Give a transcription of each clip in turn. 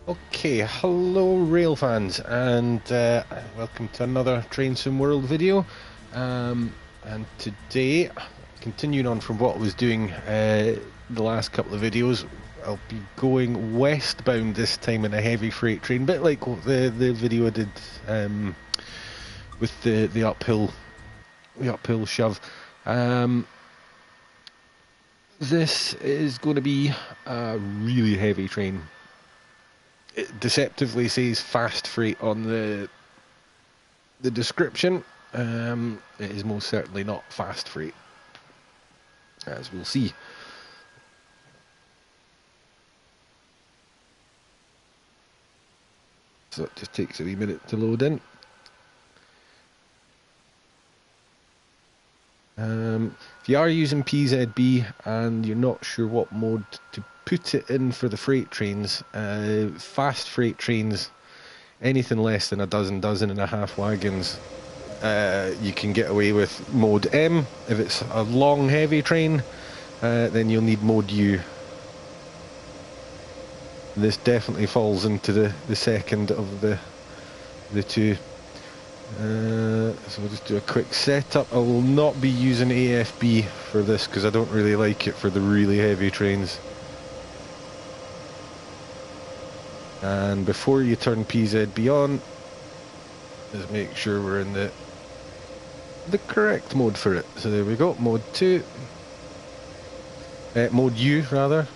Okay, hello rail fans, and welcome to another Train Sim World video. And today, continuing on from what I was doing the last couple of videos, I'll be going westbound this time in a heavy freight train, a bit like the video I did with the uphill shove. This is going to be a really heavy train. It deceptively says fast freight on the description. It is most certainly not fast freight, as we'll see. So it just takes a wee minute to load in. If you are using PZB and you're not sure what mode to put it in for the freight trains, fast freight trains, anything less than a dozen and a half wagons, you can get away with mode M. If it's a long heavy train, then you'll need mode U. This definitely falls into the second of the two. So we'll just do a quick setup. I will not be using AFB for this because I don't really like it for the really heavy trains. And before you turn PZB on, just make sure we're in the correct mode for it. So there we go, mode 2. Mode U rather.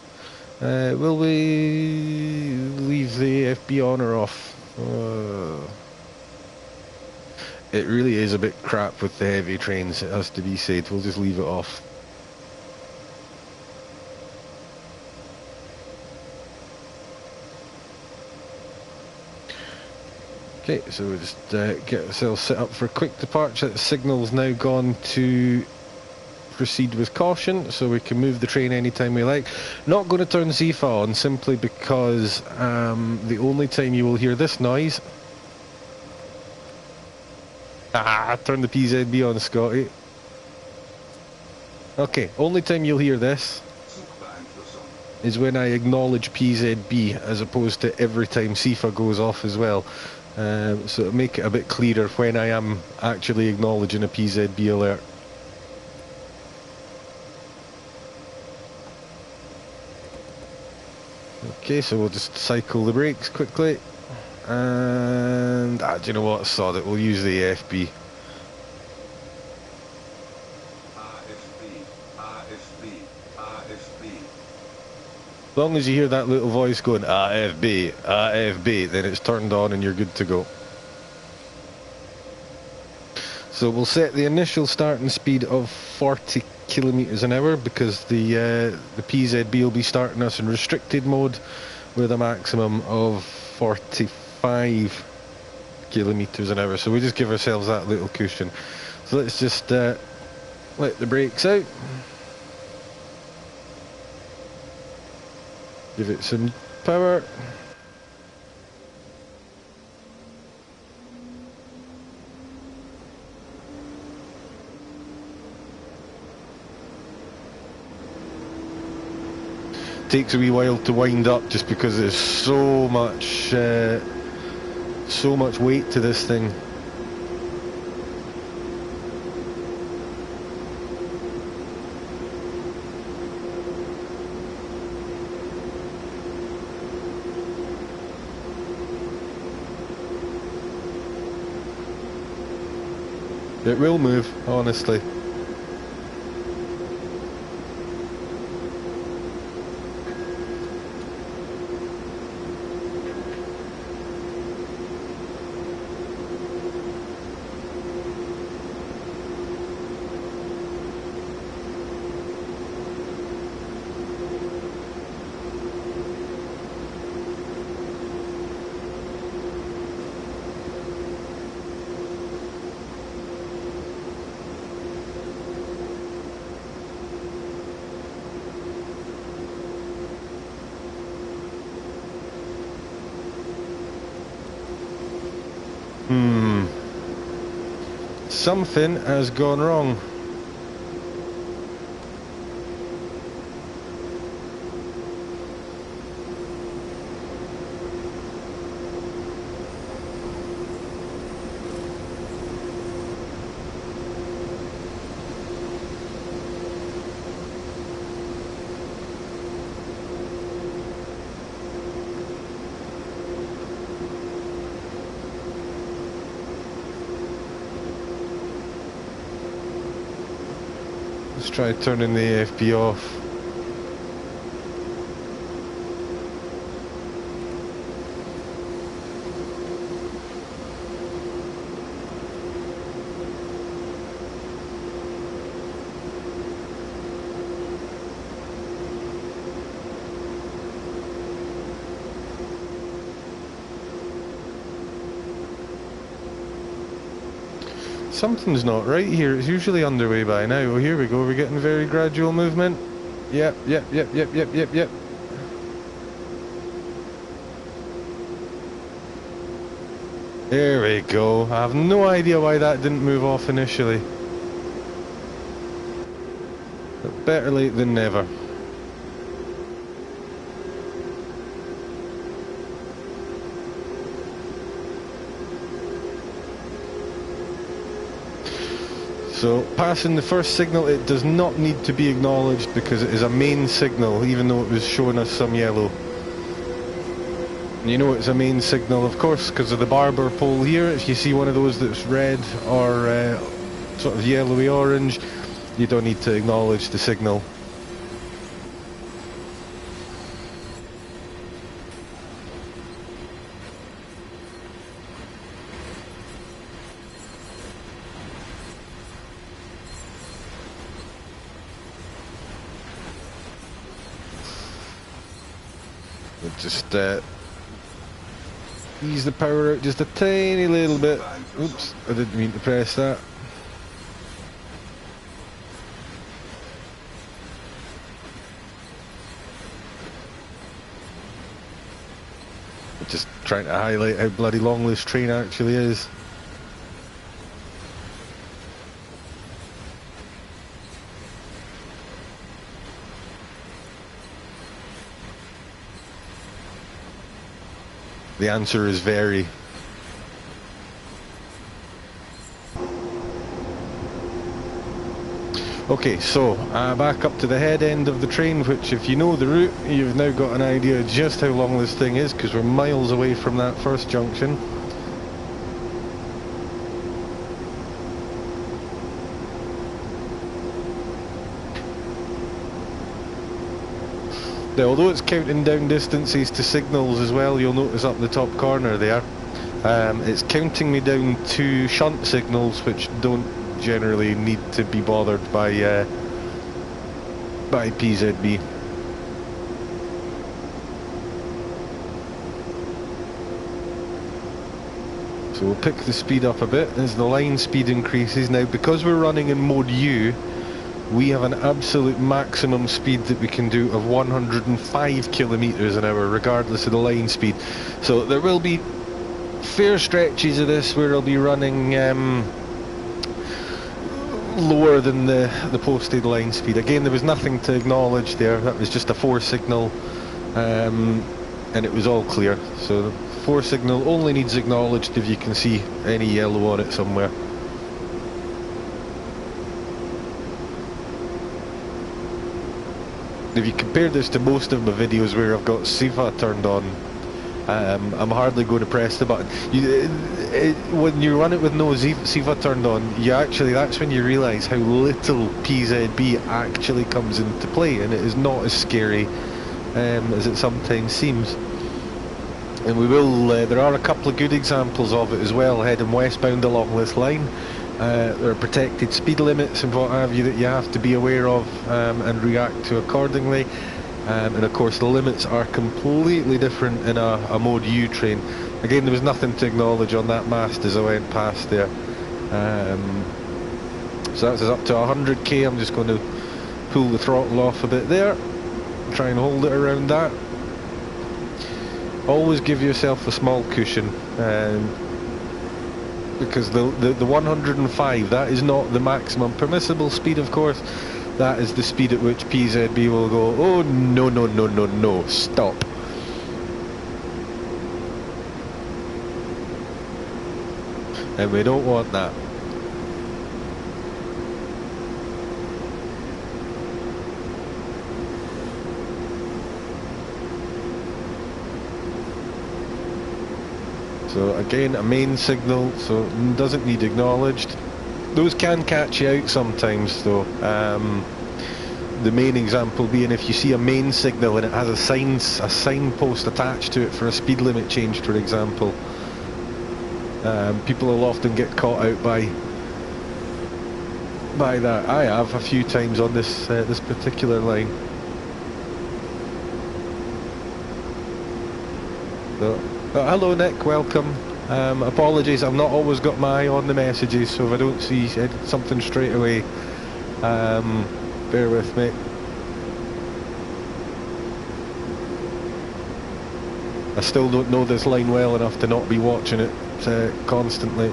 Will we leave the AFB on or off? It really is a bit crap with the heavy trains, it has to be said. We'll just leave it off. Okay, so we'll just get ourselves set up for a quick departure. The signal's now gone to proceed with caution, so we can move the train anytime we like. Not going to turn ZFA on, simply because the only time you will hear this noise... turn the PZB on, Scotty. Okay, only time you'll hear this is when I acknowledge PZB, as opposed to every time CIFA goes off as well. So to make it a bit clearer when I am actually acknowledging a PZB alert. Okay, so we'll just cycle the brakes quickly. And, do you know what, sod it, we'll use the AFB. As long as you hear that little voice going, AFB, AFB, then it's turned on and you're good to go. So we'll set the initial starting speed of 40 kilometers an hour because the PZB will be starting us in restricted mode with a maximum of 45 kilometers an hour. So we just give ourselves that little cushion. So let's just let the brakes out. Give it some power. Takes a wee while to wind up just because there's so much weight to this thing. It will move, honestly. Something has gone wrong. try turning the AFB off. Something's not right here. It's usually underway by now. Oh, here we go. We're getting very gradual movement. Yep. There we go. I have no idea why that didn't move off initially. But better late than never. So, passing the first signal, it does not need to be acknowledged because it is a main signal, even though it was showing us some yellow. You know it's a main signal, of course, because of the barber pole here. If you see one of those that's red or sort of yellowy orange, you don't need to acknowledge the signal. Just ease the power out just a tiny little bit. Oops, I didn't mean to press that. Just trying to highlight how bloody long this train actually is. The answer is very. Okay, so back up to the head end of the train, which if you know the route, you've now got an idea just how long this thing is, because we're miles away from that first junction. Now, although it's counting down distances to signals as well, you'll notice up the top corner there, it's counting me down 2 shunt signals, which don't generally need to be bothered by PZB. So we'll pick the speed up a bit as the line speed increases. Now, because we're running in Mode U, we have an absolute maximum speed that we can do of 105 kilometers an hour, regardless of the line speed. So there will be fair stretches of this where I'll be running lower than the posted line speed. Again, there was nothing to acknowledge there. That was just a 4 signal, and it was all clear. So the 4 signal only needs acknowledged if you can see any yellow on it somewhere. If you compare this to most of my videos where I've got SIFA turned on, I'm hardly going to press the button. When you run it with no SIFA turned on, that's when you realise how little PZB actually comes into play, and it is not as scary as it sometimes seems. And we will, there are a couple of good examples of it as well, heading westbound along this line. There are protected speed limits and what have you that you have to be aware of and react to accordingly. And of course the limits are completely different in a Mode U train. Again, there was nothing to acknowledge on that mast as I went past there. So that's up to 100k. I'm just going to pull the throttle off a bit there, try and hold it around that. Always give yourself a small cushion, because the 105, that is not the maximum permissible speed, of course. That is the speed at which PZB will go, oh no, stop. And we don't want that. So again, a main signal, so it doesn't need acknowledged. Those can catch you out sometimes though. the main example being if you see a main signal and it has a signpost attached to it for a speed limit change, for example. People will often get caught out by that. I have a few times on this this particular line. So, hello Nick, welcome. Apologies, I've not always got my eye on the messages, so if I don't see something straight away, bear with me. I still don't know this line well enough to not be watching it constantly.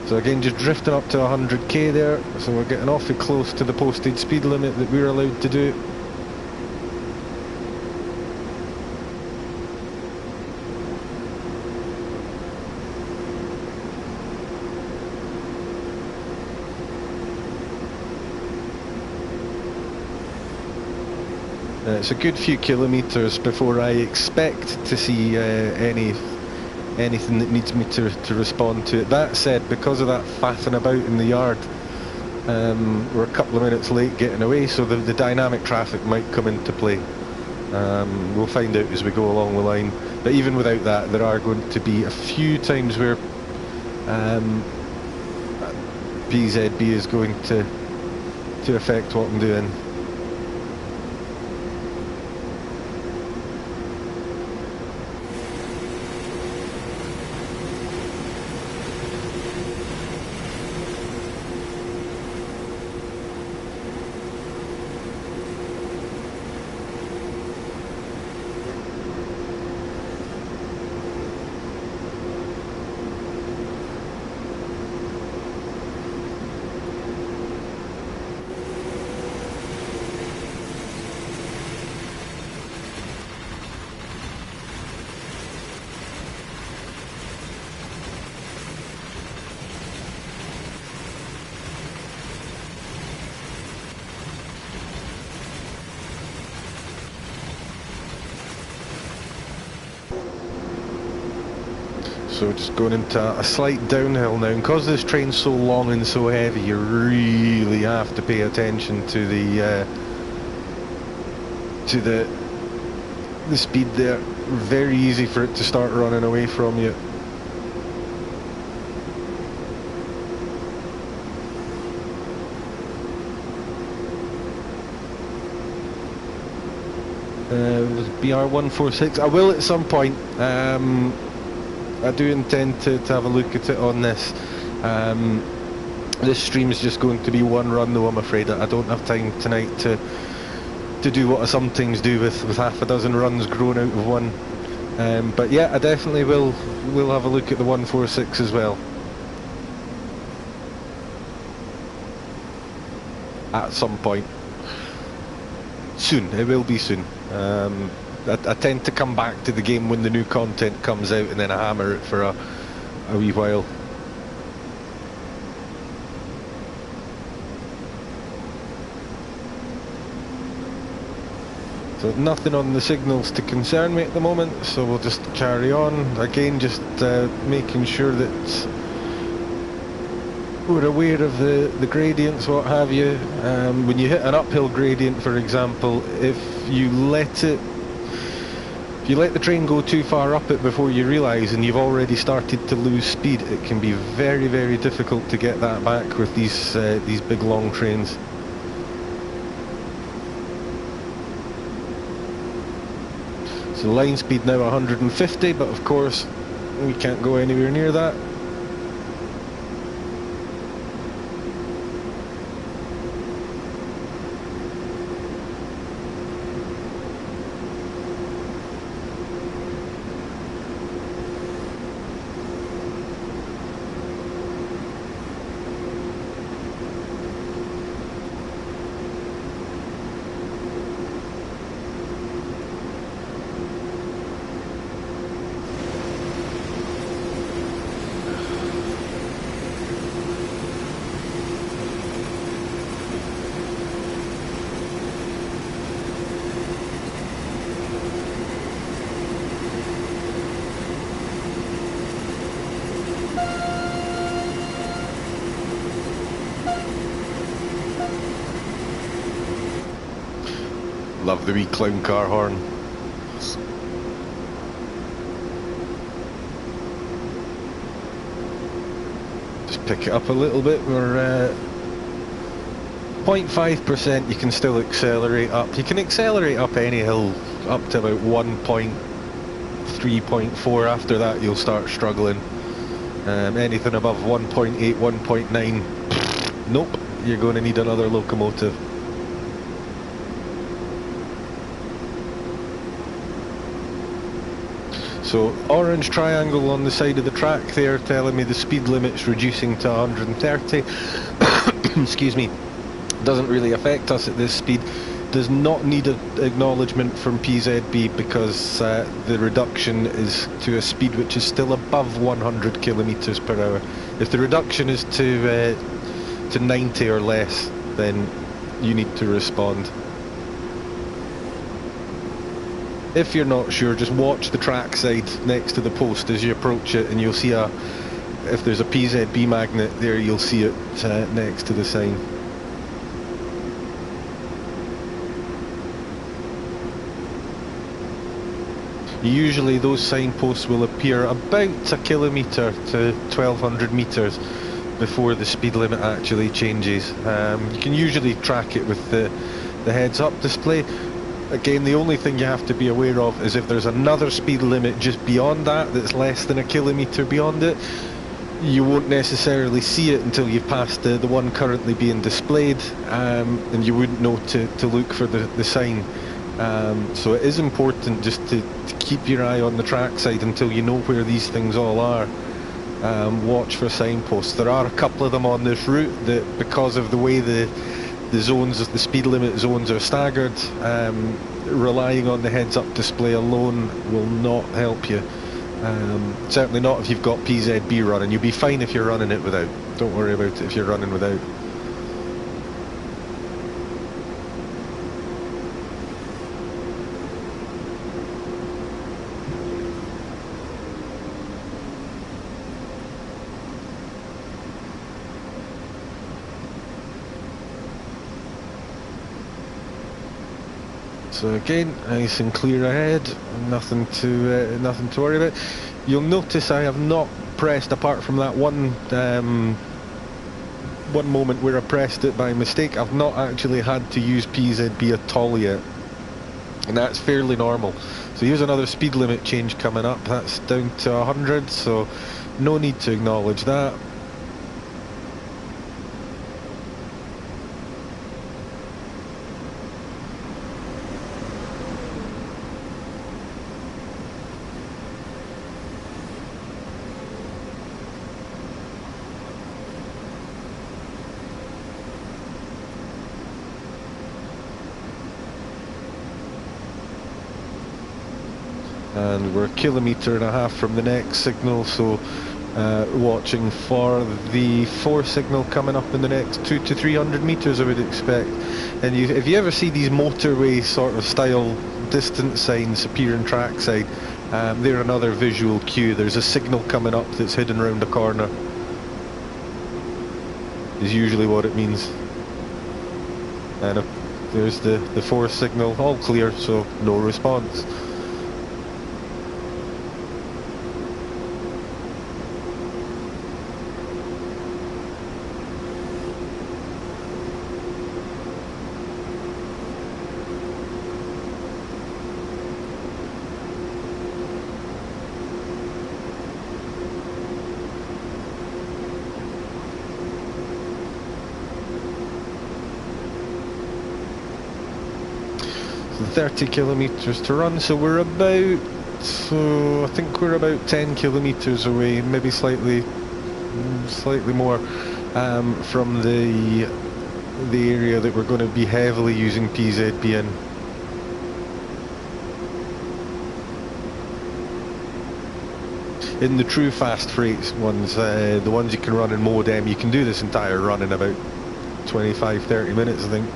So again, just drifting up to 100k there, so we're getting awfully close to the posted speed limit that we're allowed to do. It's a good few kilometres before I expect to see anything that needs me to respond to it. That said, because of that faffing about in the yard, we're a couple of minutes late getting away, so the dynamic traffic might come into play. We'll find out as we go along the line. But even without that, there are going to be a few times where PZB is going to affect what I'm doing. So just going into a slight downhill now, and because this train's so long and so heavy, you really have to pay attention to the speed there. Very easy for it to start running away from you. BR146. I will at some point. I do intend to have a look at it on this. This stream's just going to be one run though, I'm afraid. I don't have time tonight to do what I sometimes do with half a dozen runs grown out of one. But yeah, I definitely will have a look at the 146 as well. At some point. Soon, it will be soon. I tend to come back to the game when the new content comes out, and then I hammer it for a wee while. So nothing on the signals to concern me at the moment, so we'll just carry on. Again, just making sure that we're aware of the gradients, what have you. When you hit an uphill gradient, for example, if you let the train go too far up it before you realise, and you've already started to lose speed, it can be very, very difficult to get that back with these big long trains. So line speed now 150, but of course we can't go anywhere near that. Love the wee clown car horn. Just pick it up a little bit. We're 0.5%. You can still accelerate up. You can accelerate up any hill up to about 1.3, 0.4. After that, you'll start struggling. Anything above 1.8, 1.9, nope, you're going to need another locomotive. So, orange triangle on the side of the track there telling me the speed limit's reducing to 130. Excuse me. Doesn't really affect us at this speed. Does not need an acknowledgement from PZB because the reduction is to a speed which is still above 100 kilometers per hour. If the reduction is to 90 or less, then you need to respond. If you're not sure, just watch the track side next to the post as you approach it, and you'll see if there's a PZB magnet there, you'll see it next to the sign. Usually those signposts will appear about a kilometre to 1200 metres before the speed limit actually changes. You can usually track it with the heads-up display. Again, the only thing you have to be aware of is if there's another speed limit just beyond that that's less than a kilometre beyond it, you won't necessarily see it until you've passed the one currently being displayed, and you wouldn't know to look for the sign. So it is important just to keep your eye on the trackside until you know where these things all are. Watch for signposts. There are a couple of them on this route that, because of the way the zones, the speed limit zones are staggered, relying on the heads-up display alone will not help you. Certainly not if you've got PZB running. You'll be fine if you're running it without. Don't worry about it if you're running without. So again, nice and clear ahead, nothing to worry about. You'll notice I have not pressed, apart from that one moment where I pressed it by mistake, I've not actually had to use PZB at all yet, and that's fairly normal. So here's another speed limit change coming up. That's down to 100, so no need to acknowledge that. And we're 1.5 kilometres from the next signal, so watching for the 4 signal coming up in the next 200 to 300 metres I would expect. And if you ever see these motorway sort of style distance signs appear in trackside, they're another visual cue. There's a signal coming up that's hidden around the corner, is usually what it means. And there's the 4 signal, all clear, so no response. So 30 kilometres to run, so we're about, I think we're about 10 kilometres away, maybe slightly more, from the area that we're going to be heavily using PZB in. In the true fast freight ones, the ones you can run in Mode M, you can do this entire run in about 25-30 minutes, I think.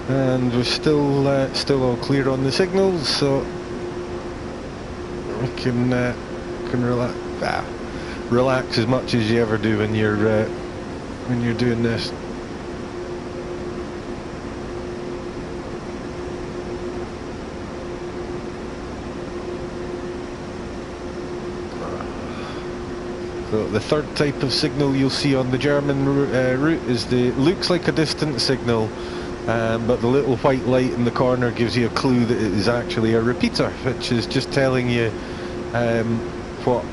And we're still all clear on the signals, so we can relax as much as you ever do when you're doing this. So the third type of signal you'll see on the German route is looks like a distant signal, but the little white light in the corner gives you a clue that it is actually a repeater, which is just telling you what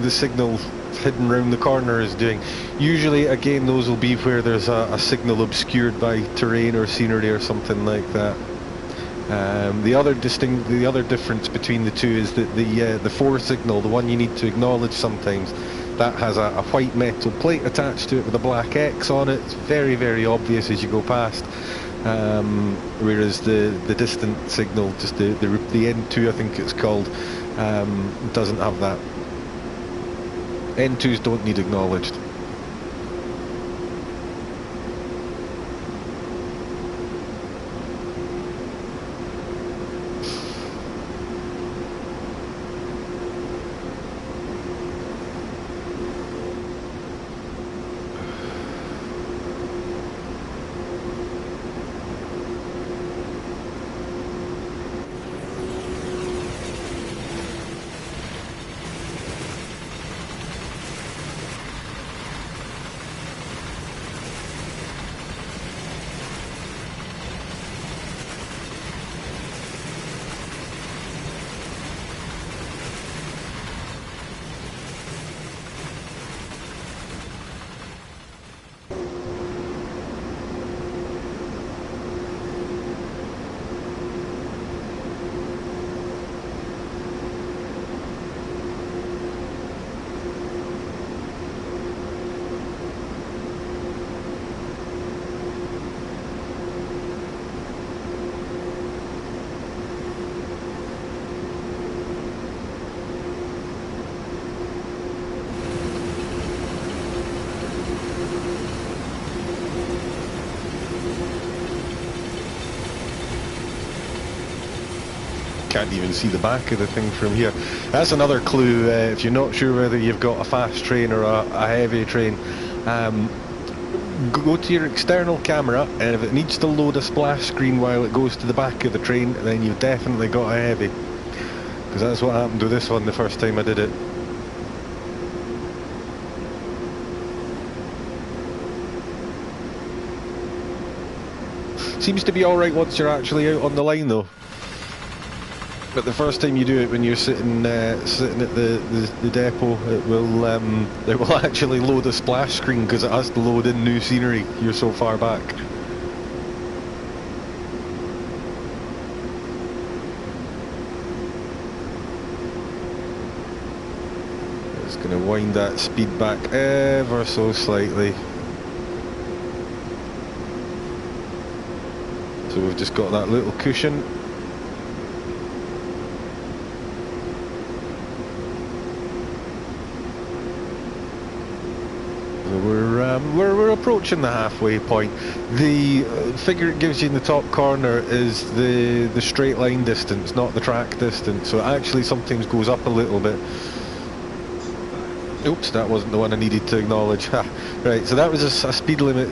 the signal hidden round the corner is doing. Usually, again, those will be where there's a signal obscured by terrain or scenery or something like that. The other difference between the two is that the 4 signal, the one you need to acknowledge sometimes, that has a white metal plate attached to it with a black X on it. It's very, very obvious as you go past. Whereas the distant signal, just the N2 I think it's called, doesn't have that. N2s don't need acknowledged. Can't even see the back of the thing from here. That's another clue. If you're not sure whether you've got a fast train or a heavy train, go to your external camera, and if it needs to load a splash screen while it goes to the back of the train, then you've definitely got a heavy. Because that's what happened with this one the first time I did it. Seems to be alright once you're actually out on the line though. But the first time you do it, when you're sitting at the depot, it will actually load a splash screen because it has to load in new scenery. You're so far back. It's going to wind that speed back ever so slightly. So we've just got that little cushion. We're approaching the halfway point. The figure it gives you in the top corner is the straight line distance, not the track distance. So it actually sometimes goes up a little bit. Oops, that wasn't the one I needed to acknowledge. Right, so that was a speed limit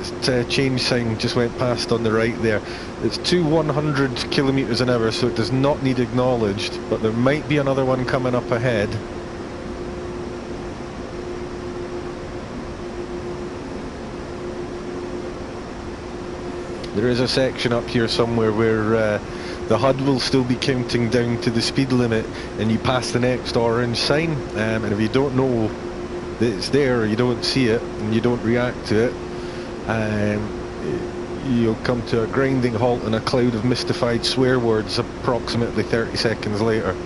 change sign just went past on the right there. It's 100 kilometers an hour, so it does not need acknowledged, but there might be another one coming up ahead. There is a section up here somewhere where the HUD will still be counting down to the speed limit, and you pass the next orange sign, and if you don't know that it's there, or you don't see it, and you don't react to it, you'll come to a grinding halt and a cloud of mystified swear words approximately 30 seconds later.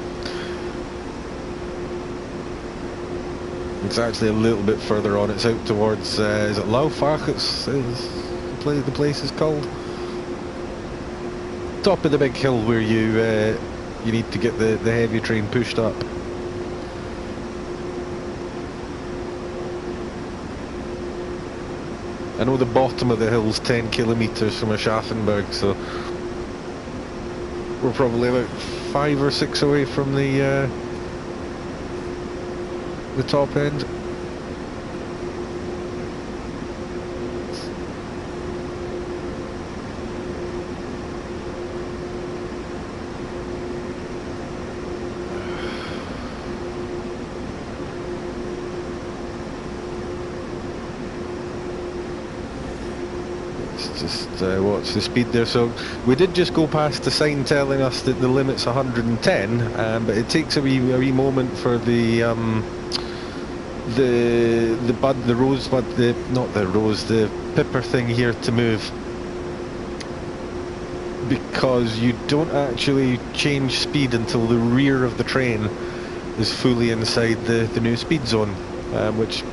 It's actually a little bit further on. It's out towards, is it Laufach? The place is called. Top of the big hill where you need to get the heavy train pushed up. I know the bottom of the hill's 10 kilometres from Aschaffenburg, so we're probably about 5 or 6 away from the top end. Just watch the speed there. So we did just go past the sign telling us that the limit's 110, but it takes a wee moment for the pipper thing here to move, because you don't actually change speed until the rear of the train is fully inside the new speed zone, which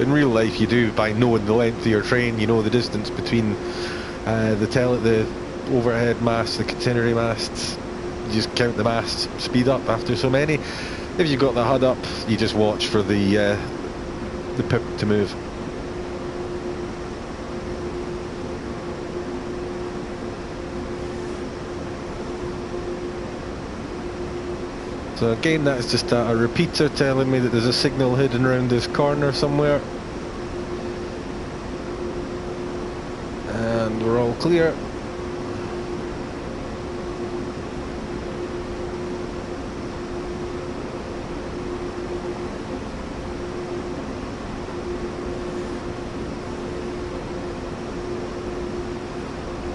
in real life you do by knowing the length of your train. You know the distance between the overhead masts, the catenary masts. You just count the masts, speed up after so many. If you've got the HUD up, you just watch for the pip to move. So again, that's just a repeater telling me that there's a signal hidden around this corner somewhere. And we're all clear.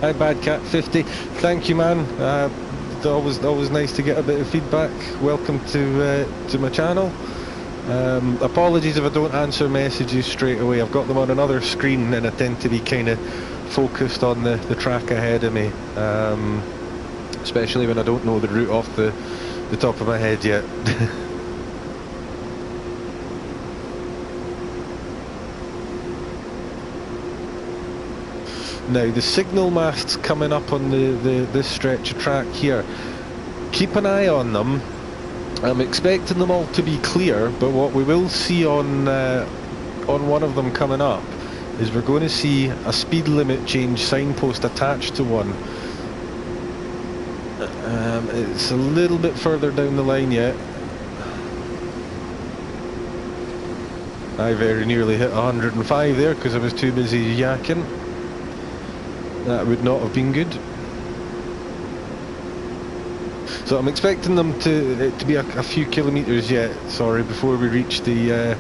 Hi Badcat50, thank you man. Always nice to get a bit of feedback. Welcome to my channel. Apologies if I don't answer messages straight away. I've got them on another screen and I tend to be kind of focused on the track ahead of me, especially when I don't know the route off the top of my head yet. Now the signal masts coming up on this stretch of track here, keep an eye on them. I'm expecting them all to be clear, but what we will see on one of them coming up is we're going to see a speed limit change signpost attached to one. It's a little bit further down the line yet. I very nearly hit 105 there because I was too busy yakking. That would not have been good. So I'm expecting them to be a few kilometres yet, sorry, before we reach the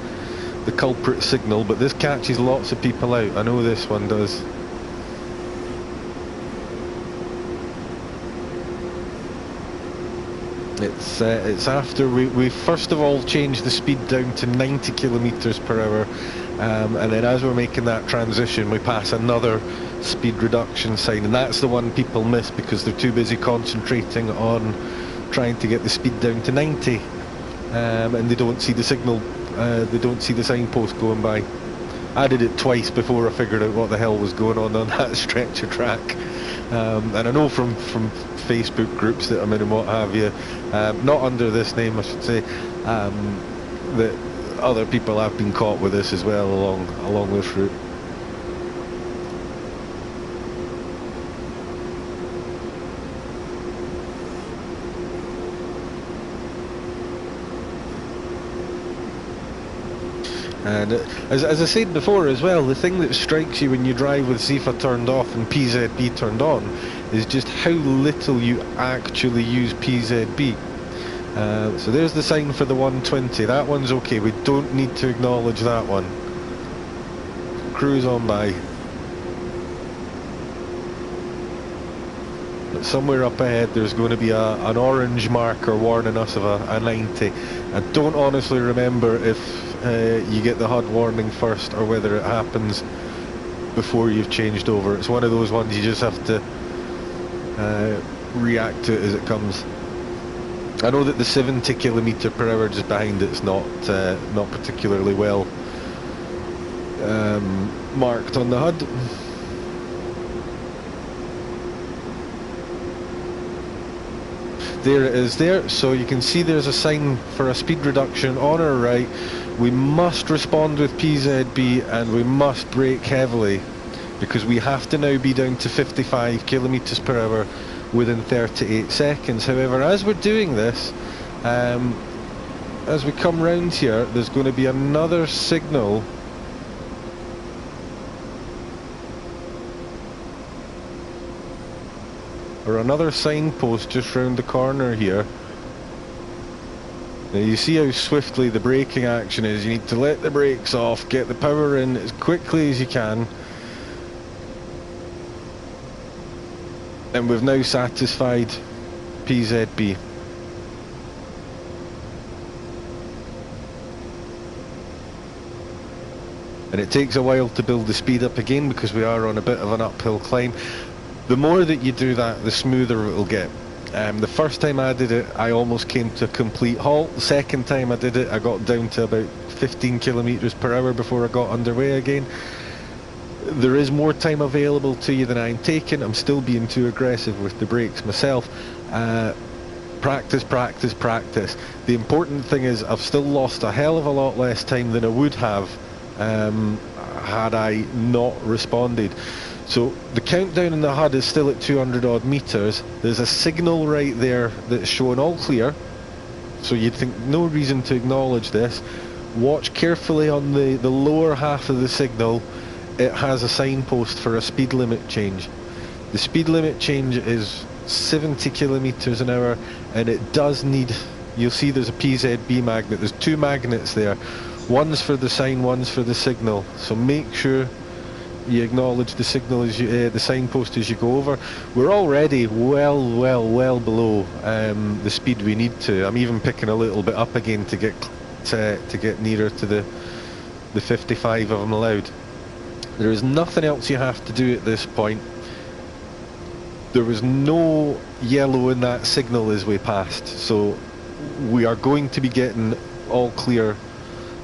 culprit signal, but this catches lots of people out. I know this one does. It's after we first of all changed the speed down to 90 kilometres per hour, and then as we're making that transition we pass another speed reduction sign, and that's the one people miss because they're too busy concentrating on trying to get the speed down to 90, and they don't see the signal, they don't see the signpost going by. I did it twice before I figured out what the hell was going on that stretch of track. And I know from Facebook groups that I'm in and what have you, not under this name I should say, that other people have been caught with this as well along this route. And as I said before as well, the thing that strikes you when you drive with ZIFA turned off and PZB turned on is just how little you actually use PZB. So there's the sign for the 120, that one's okay, we don't need to acknowledge that one. Cruise on by. But somewhere up ahead there's going to be an orange marker warning us of a 90. I don't honestly remember if you get the HUD warning first or whether it happens before you've changed over. It's one of those ones you just have to react to it as it comes. I know that the 70 kilometre per hour just behind it's not particularly well marked on the HUD. There it is there, so you can see there's a sign for a speed reduction on our right. We must respond with PZB and we must brake heavily because we have to now be down to 55 kilometers per hour within 38 seconds. However, as we're doing this, as we come round here, there's going to be another signal or another signpost just round the corner here. Now you see how swiftly the braking action is. You need to let the brakes off, get the power in as quickly as you can. And we've now satisfied PZB. And it takes a while to build the speed up again because we are on a bit of an uphill climb. The more that you do that, the smoother it will get. The first time I did it, I almost came to a complete halt. The second time I did it, I got down to about 15 kilometers per hour before I got underway again. There is more time available to you than I'm taking. I'm still being too aggressive with the brakes myself. Practice, practice, practice. The important thing is I've still lost a hell of a lot less time than I would have had I not responded. So the countdown in the HUD is still at 200 odd meters. There's a signal right there that's showing all clear. So you'd think no reason to acknowledge this. Watch carefully on the lower half of the signal. It has a signpost for a speed limit change. The speed limit change is 70 kilometers an hour and it does need, you'll see there's a PZB magnet. There's two magnets there. One's for the sign, one's for the signal. So make sure you acknowledge the signal as you, the signpost as you go over. We're already well below the speed we need to. I'm even picking a little bit up again to get nearer to the 55 I'm allowed. There is nothing else you have to do at this point. There was no yellow in that signal as we passed, so we are going to be getting all clear,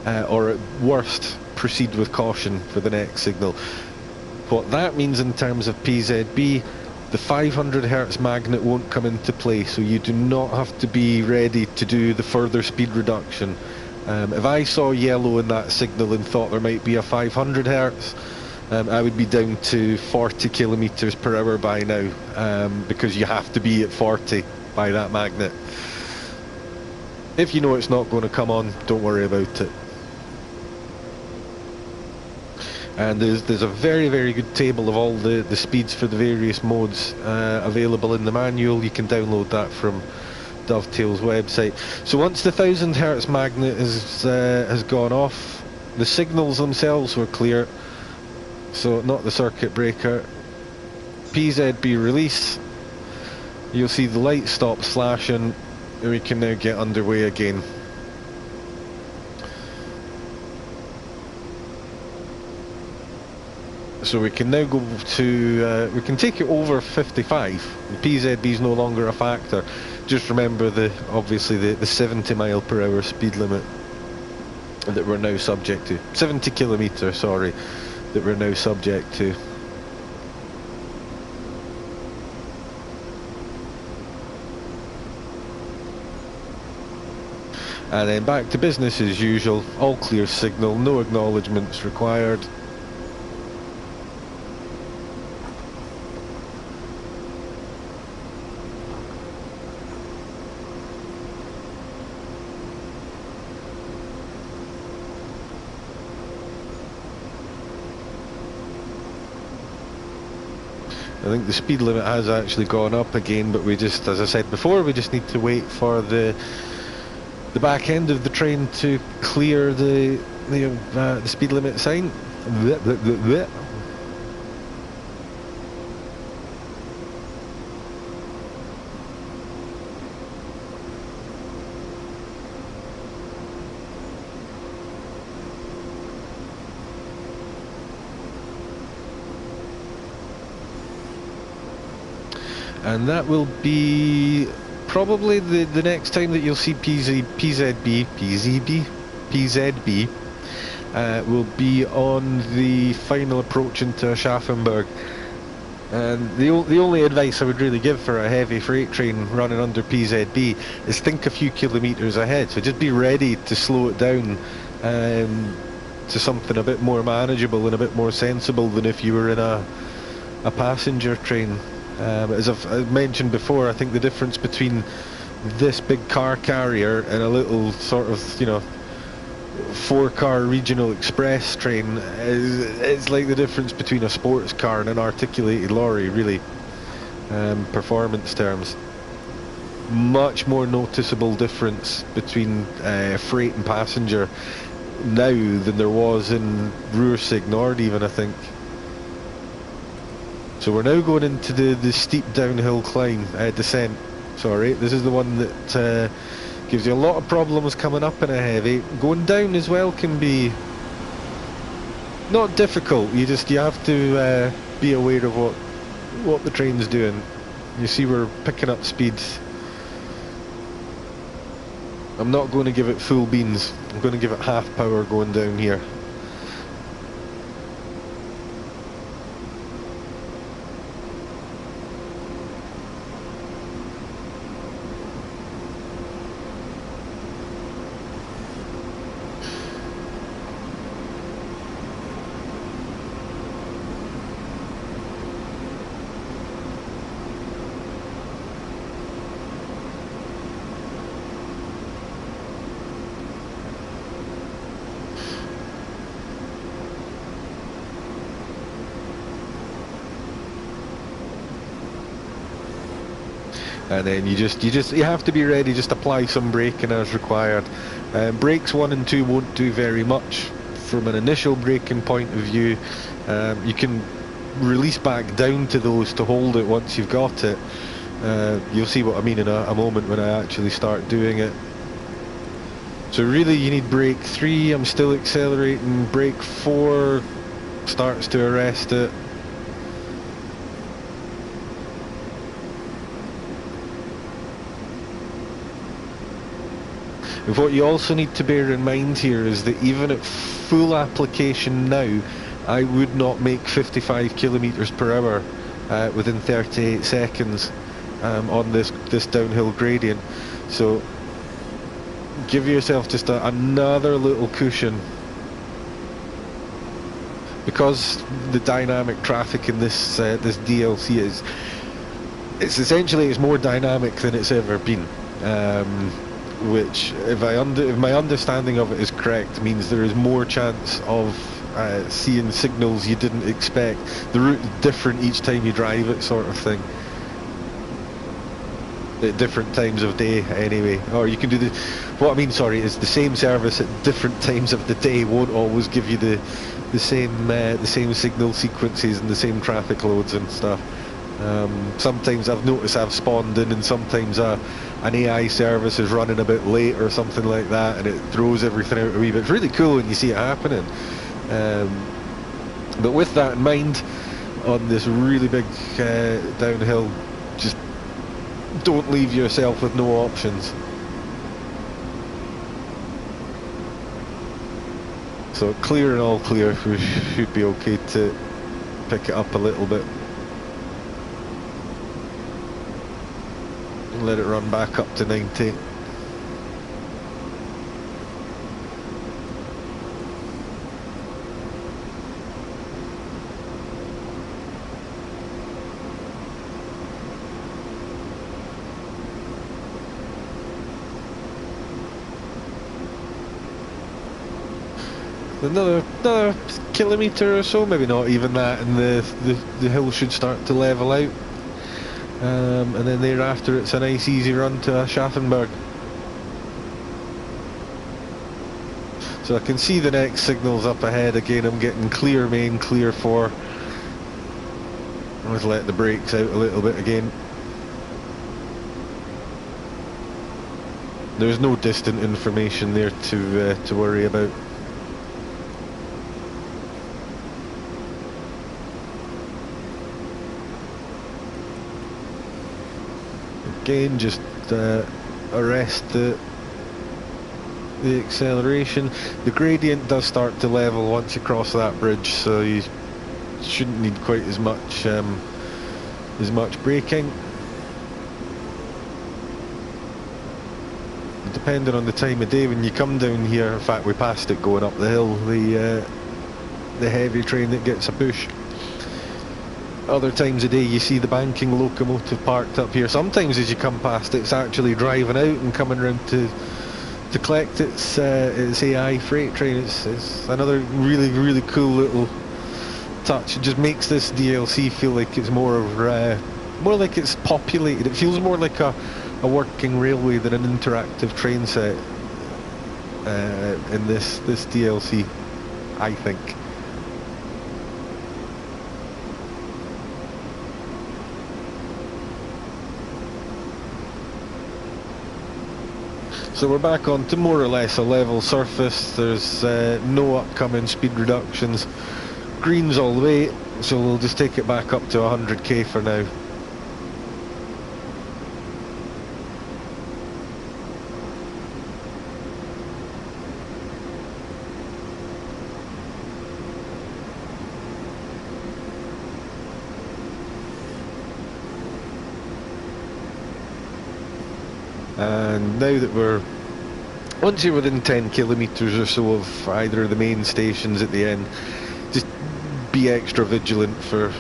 or at worst proceed with caution for the next signal. What that means in terms of PZB, the 500 Hz magnet won't come into play, so you do not have to be ready to do the further speed reduction. If I saw yellow in that signal and thought there might be a 500 Hz, I would be down to 40 kilometers per hour by now, because you have to be at 40 by that magnet. If you know it's not going to come on, don't worry about it. And there's a very good table of all the speeds for the various modes available in the manual. You can download that from Dovetail's website. So once the 1000 Hz magnet has gone off, the signals themselves were clear, so not the circuit breaker. PZB release, you'll see the light stop slashing, and we can now get underway again. So we can now go to, we can take it over 55. The PZB is no longer a factor. Just remember obviously the 70 mile per hour speed limit that we're now subject to. 70 kilometer, sorry, that we're now subject to. And then back to business as usual, all clear signal, no acknowledgements required. I think the speed limit has actually gone up again, but we just, as I said before, we just need to wait for the back end of the train to clear the speed limit sign. And that will be probably the next time that you'll see PZB will be on the final approach into Aschaffenburg. And the only advice I would really give for a heavy freight train running under PZB is think a few kilometres ahead. So just be ready to slow it down to something a bit more manageable and a bit more sensible than if you were in a passenger train. As I've mentioned before, I think the difference between this big car carrier and a little sort of, you know, 4-car regional express train is like the difference between a sports car and an articulated lorry, really. Performance terms. Much more noticeable difference between freight and passenger now than there was in Ruhr-Sig Nord even, I think. So we're now going into the steep downhill climb, descent, sorry. This is the one that gives you a lot of problems coming up in a heavy. Going down as well can be not difficult, you have to be aware of what the train's doing. You see we're picking up speed. I'm not going to give it full beans, I'm going to give it half power going down here. And then you have to be ready, just apply some braking as required. Brakes 1 and 2 won't do very much from an initial braking point of view. You can release back down to those to hold it once you've got it. You'll see what I mean in a moment when I actually start doing it. So really you need brake 3, I'm still accelerating, brake 4 starts to arrest it. And what you also need to bear in mind here is that even at full application now, I would not make 55 kilometers per hour within 38 seconds on this downhill gradient. So give yourself just another little cushion, because the dynamic traffic in this this DLC it's more dynamic than it's ever been. Which, if my understanding of it is correct, means there is more chance of seeing signals you didn't expect. The route is different each time you drive it, sort of thing. At different times of day, anyway. Or you can do what I mean, sorry, is the same service at different times of the day won't always give you the same signal sequences and the same traffic loads and stuff. Sometimes I've noticed I've spawned in and sometimes an AI service is running a bit late or something like that, and it throws everything out a wee bit. It's really cool when you see it happening. But with that in mind, on this really big downhill, just don't leave yourself with no options. So clear and all clear, we should be okay to pick it up a little bit. Let it run back up to 90. Another kilometre or so, maybe not even that, and the hill should start to level out. And then thereafter it's a nice easy run to Schaffenburg. So I can see the next signals up ahead again. I'm getting clear main, clear 4. Let's let the brakes out a little bit again. There's no distant information there to worry about. Again, just arrest the acceleration. The gradient does start to level once you cross that bridge, so you shouldn't need quite as much as much braking. Depending on the time of day when you come down here, in fact we passed it going up the hill, the heavy train that gets a push. Other times of day you see the banking locomotive parked up here. Sometimes as you come past it's actually driving out and coming round to collect its AI freight train. It's another really cool little touch. It just makes this DLC feel like it's more like it's populated. It feels more like a working railway than an interactive train set in this DLC, I think. So we're back onto more or less a level surface. There's no upcoming speed reductions. Green's all the way, so we'll just take it back up to 100k for now. And now that once you're within 10 kilometres or so of either of the main stations at the end, just be extra vigilant for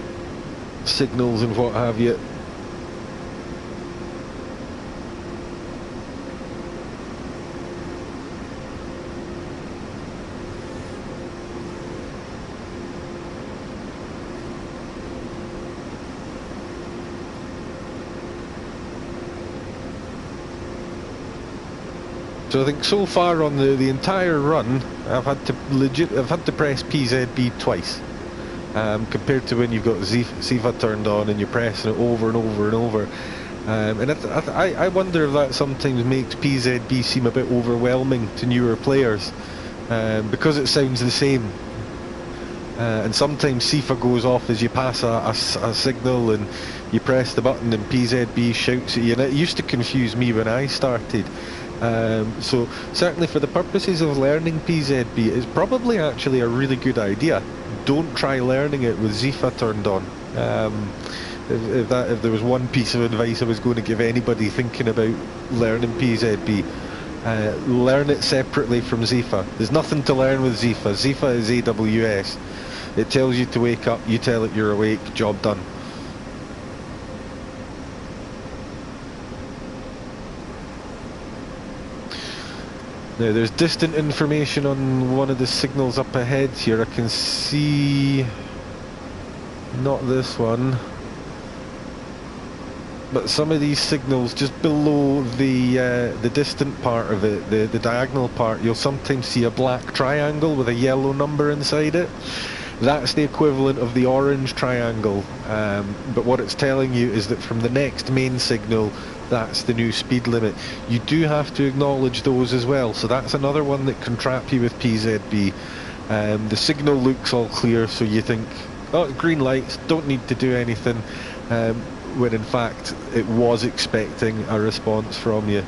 signals and what have you. So I think so far on the entire run, I've had to press PZB twice, compared to when you've got Ziva turned on and you're pressing it over and over and over. And I wonder if that sometimes makes PZB seem a bit overwhelming to newer players, because it sounds the same. And sometimes Ziva goes off as you pass a signal and you press the button and PZB shouts at you, and it used to confuse me when I started. So certainly for the purposes of learning PZB, it's probably actually a really good idea. Don't try learning it with Ziva turned on. If there was one piece of advice I was going to give anybody thinking about learning PZB, learn it separately from Ziva. There's nothing to learn with Ziva. Ziva is AWS. It tells you to wake up, you tell it you're awake, job done. Now there's distant information on one of the signals up ahead here. I can see, not this one, but some of these signals just below the distant part of it, the diagonal part, you'll sometimes see a black triangle with a yellow number inside it. That's the equivalent of the orange triangle, but what it's telling you is that from the next main signal, that's the new speed limit. You do have to acknowledge those as well, so that's another one that can trap you with PZB. The signal looks all clear, so you think, oh, green lights, don't need to do anything, when in fact it was expecting a response from you.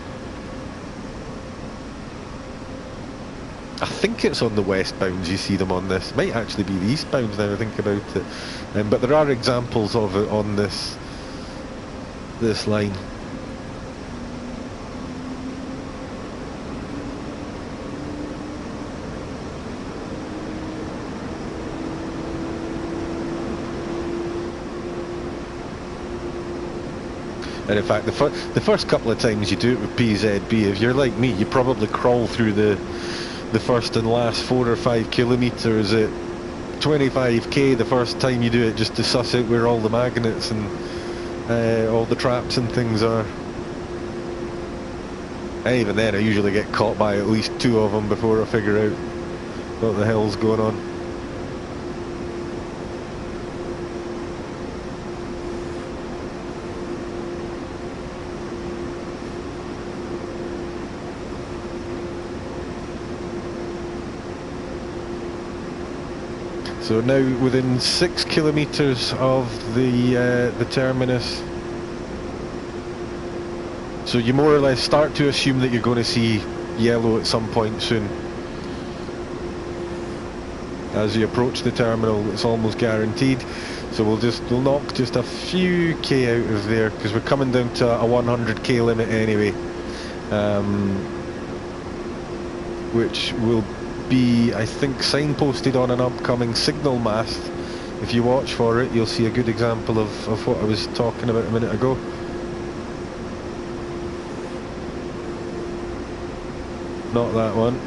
I think it's on the westbounds you see them on this. Might actually be the eastbounds now I think about it, but there are examples of it on this line. And in fact, the first couple of times you do it with PZB, if you're like me, you probably crawl through the first and last 4 or 5 kilometres at 25k the first time you do it, just to suss out where all the magnets and all the traps and things are. And even then I usually get caught by at least 2 of them before I figure out what the hell's going on. So now within 6 kilometres of the terminus, so you more or less start to assume that you're going to see yellow at some point soon. as you approach the terminal. It's almost guaranteed. So we'll knock just a few K out of there, because we're coming down to a 100k limit anyway, which will be, I think, signposted on an upcoming signal mast. If you watch for it, you'll see a good example of what I was talking about a minute ago. Not that one.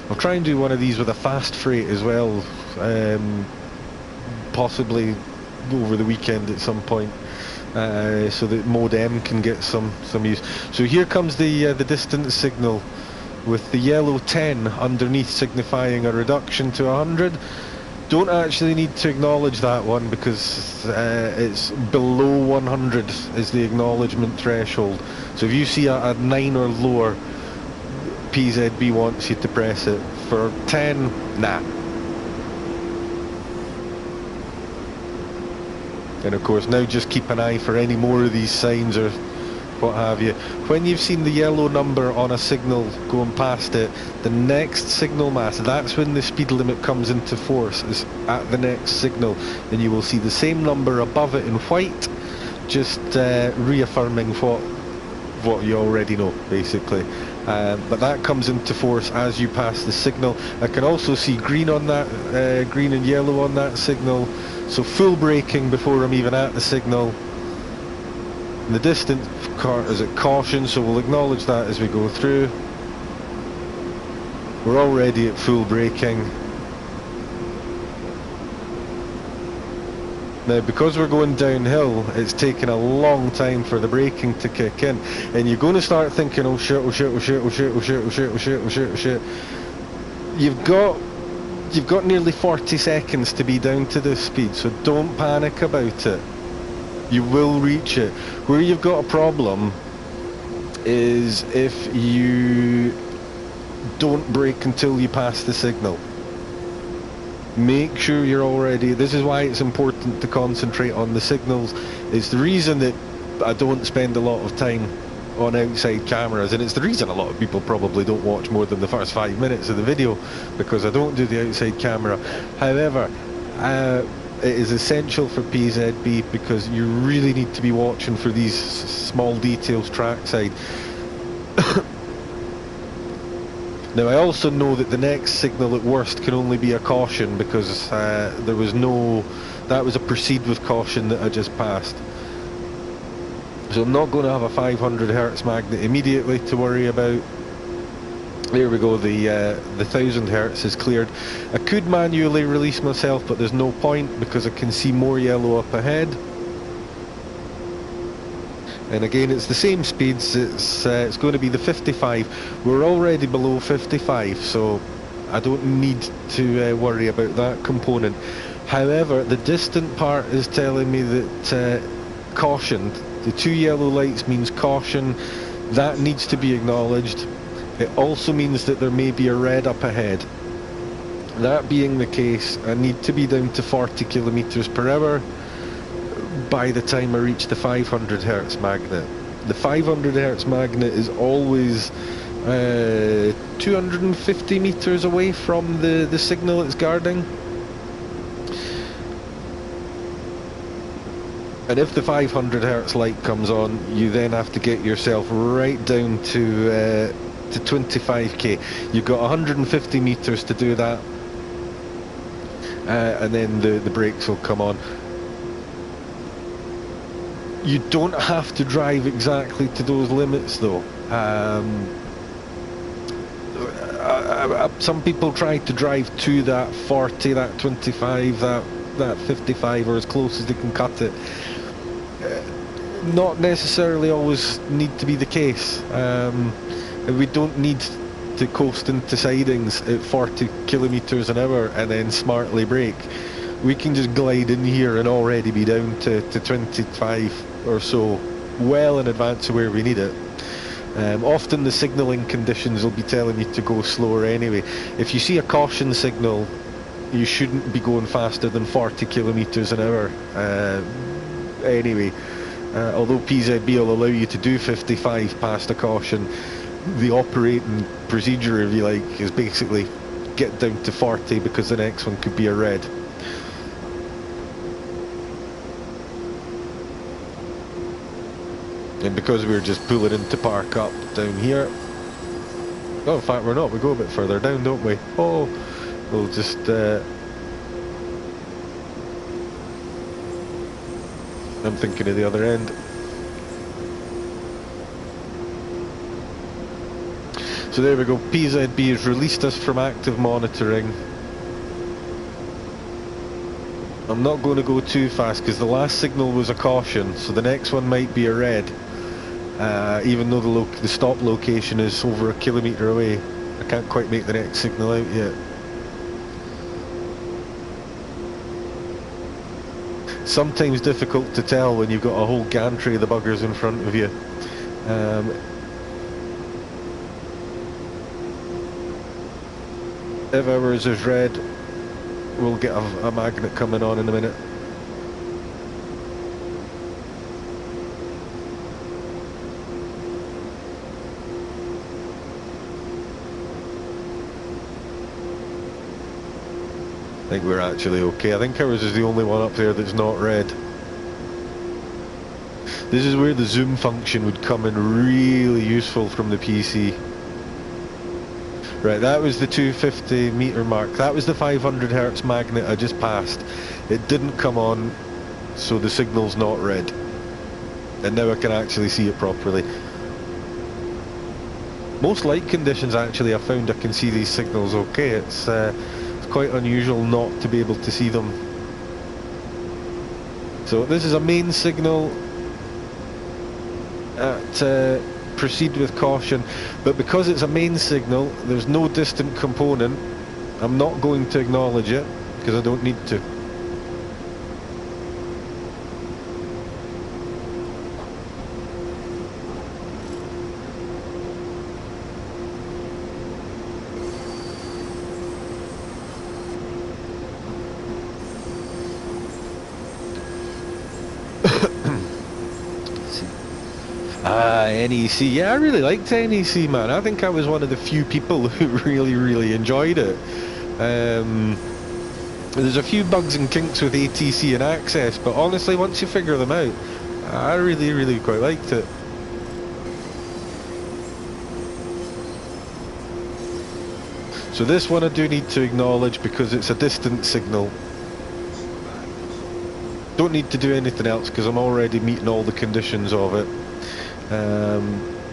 I'll try and do one of these with a fast freight as well, possibly over the weekend at some point, so that Mode M can get some use. So here comes the distance signal with the yellow 10 underneath, signifying a reduction to 100. Don't actually need to acknowledge that one, because it's below 100 is the acknowledgement threshold. So if you see a 9 or lower, PZB wants you to press it. For 10, nah. And of course, now just keep an eye for any more of these signs or what have you. When you've seen the yellow number on a signal going past it, the next signal mast, that's when the speed limit comes into force, is at the next signal, and you will see the same number above it in white, just reaffirming what you already know, basically. But that comes into force as you pass the signal. I can also see green on that, green and yellow on that signal, so full braking before I'm even at the signal. And the distance car is at caution, so we'll acknowledge that as we go through. We're already at full braking. Now, because we're going downhill, it's taking a long time for the braking to kick in, and you're going to start thinking, oh shit, oh shit, oh shit, oh shit, oh shit, oh shit, oh shit, oh shit, oh shit. You've got nearly 40 seconds to be down to this speed, so don't panic about it. You will reach it. Where you've got a problem is if you don't brake until you pass the signal. Make sure you're already, this is why it's important to concentrate on the signals. It's the reason that I don't spend a lot of time on outside cameras, and it's the reason a lot of people probably don't watch more than the first 5 minutes of the video, because I don't do the outside camera. However, it is essential for PZB, because you really need to be watching for these small details trackside. Now, I also know that the next signal at worst can only be a caution, because that was a proceed with caution that I just passed. So I'm not going to have a 500 Hz magnet immediately to worry about. There we go, the 1000 Hz is cleared. I could manually release myself, but there's no point, because I can see more yellow up ahead. And again, it's the same speeds. It's going to be the 55. We're already below 55, so I don't need to worry about that component. However, the distant part is telling me that caution. The 2 yellow lights means caution. That needs to be acknowledged. It also means that there may be a red up ahead. That being the case, I need to be down to 40 kilometers per hour by the time I reach the 500 Hz magnet. The 500 Hz magnet is always 250 meters away from the signal it's guarding. And if the 500 Hz light comes on, you then have to get yourself right down to 25k. You've got 150 meters to do that, and then the brakes will come on. You don't have to drive exactly to those limits, though. Some people try to drive to that 40, that 25, that 55, or as close as they can cut it. Not necessarily always need to be the case. We don't need to coast into sidings at 40 kilometers an hour and then smartly brake. We can just glide in here and already be down to 25 or so, well in advance of where we need it. Often the signalling conditions will be telling you to go slower anyway. If you see a caution signal, you shouldn't be going faster than 40 kilometers an hour. anyway. Although PZB will allow you to do 55 past a caution, the operating procedure, if you like, is basically get down to 40 because the next one could be a red. And because we're just pulling in to park up down here, oh, in fact we're not, we go a bit further down, don't we? Oh, we'll just I'm thinking of the other end. So there we go, PZB has released us from active monitoring. I'm not going to go too fast because the last signal was a caution, so the next one might be a red. Even though the stop location is over 1 kilometre away. I can't quite make the next signal out yet. Sometimes difficult to tell when you've got a whole gantry of the buggers in front of you. If ours is red, we'll get a magnet coming on in a minute. I think we're actually okay. I think ours is the only one up there that's not red. This is where the zoom function would come in really useful from the PC. Right, that was the 250 meter mark. That was the 500 hertz magnet I just passed. It didn't come on, so the signal's not red. And now I can actually see it properly. Most light conditions actually I found I can see these signals okay. It's quite unusual not to be able to see them. So this is a main signal at proceed with caution, but because it's a main signal, there's no distant component. I'm not going to acknowledge it because I don't need to. NEC, yeah, I really liked NEC, man. I think I was one of the few people who really enjoyed it. There's a few bugs and kinks with ATC and Access, but honestly, once you figure them out, I really quite liked it. So this one I do need to acknowledge because it's a distant signal. Don't need to do anything else because I'm already meeting all the conditions of it.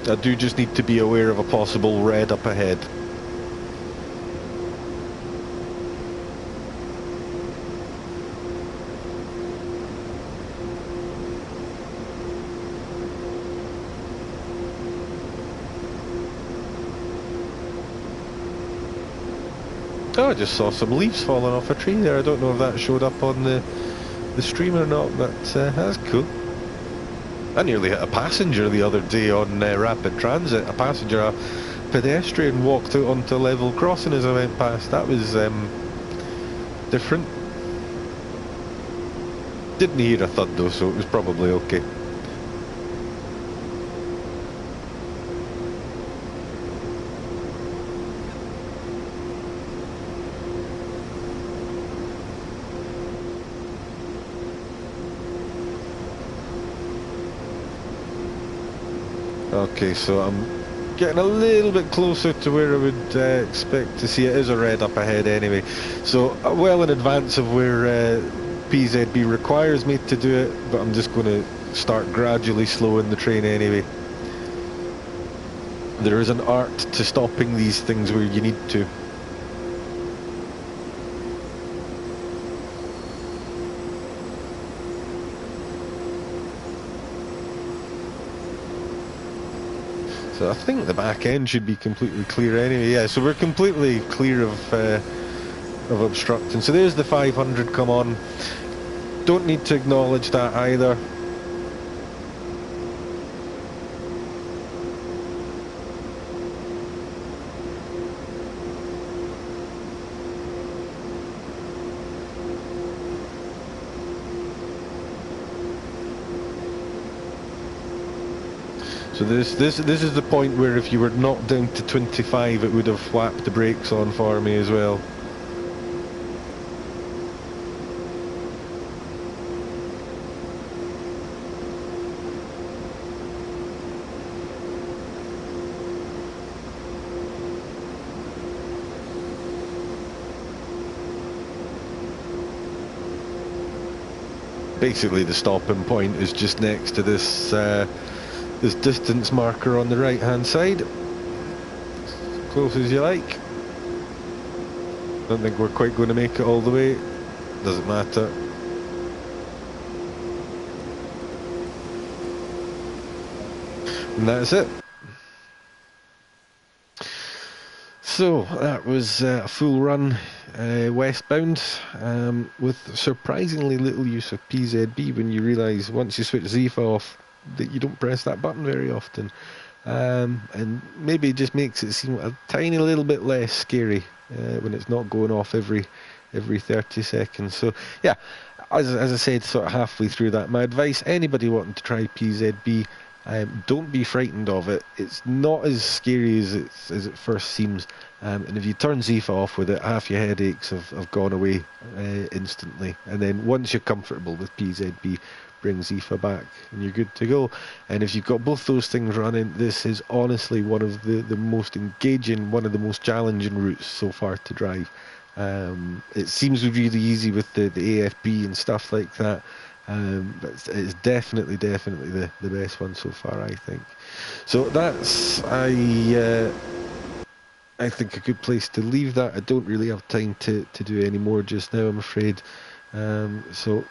I do just need to be aware of a possible red up ahead. Oh, I just saw some leaves falling off a tree there. I don't know if that showed up on the stream or not, but that's cool. I nearly hit a passenger the other day on rapid transit. A passenger, a pedestrian, walked out onto a level crossing as I went past. That was different. Didn't hear a thud though, so it was probably okay. Okay, so I'm getting a little bit closer to where I would expect to see it. Is a red up ahead anyway. So well in advance of where PZB requires me to do it, but I'm just going to start gradually slowing the train anyway. There is an art to stopping these things where you need to. So I think the back end should be completely clear anyway. Yeah, so we're completely clear of obstructing. So there's the 500 come on. Don't need to acknowledge that either. So this is the point where if you were knocked down to 25, it would have flapped the brakes on for me as well. Basically, the stopping point is just next to this this distance marker on the right hand side. As close as you like. Don't think we're quite going to make it all the way. Doesn't matter. And that's it. So that was a full run westbound with surprisingly little use of PZB when you realise once you switch Zifa off that you don't press that button very often, and maybe it just makes it seem a tiny little bit less scary when it's not going off every 30 seconds. So yeah, as I said sort of halfway through that, my advice, anybody wanting to try PZB, don't be frightened of it. It's not as scary as it first seems, and if you turn Zifa off with it, half your headaches have gone away instantly. And then once you're comfortable with PZB, bring Zifa back and you're good to go. And if you've got both those things running, this is honestly one of the most engaging, one of the most challenging routes so far to drive. It seems really easy with the AFB and stuff like that. But it's definitely the best one so far, I think. So that's I think a good place to leave that. I don't really have time to do any more just now, I'm afraid. So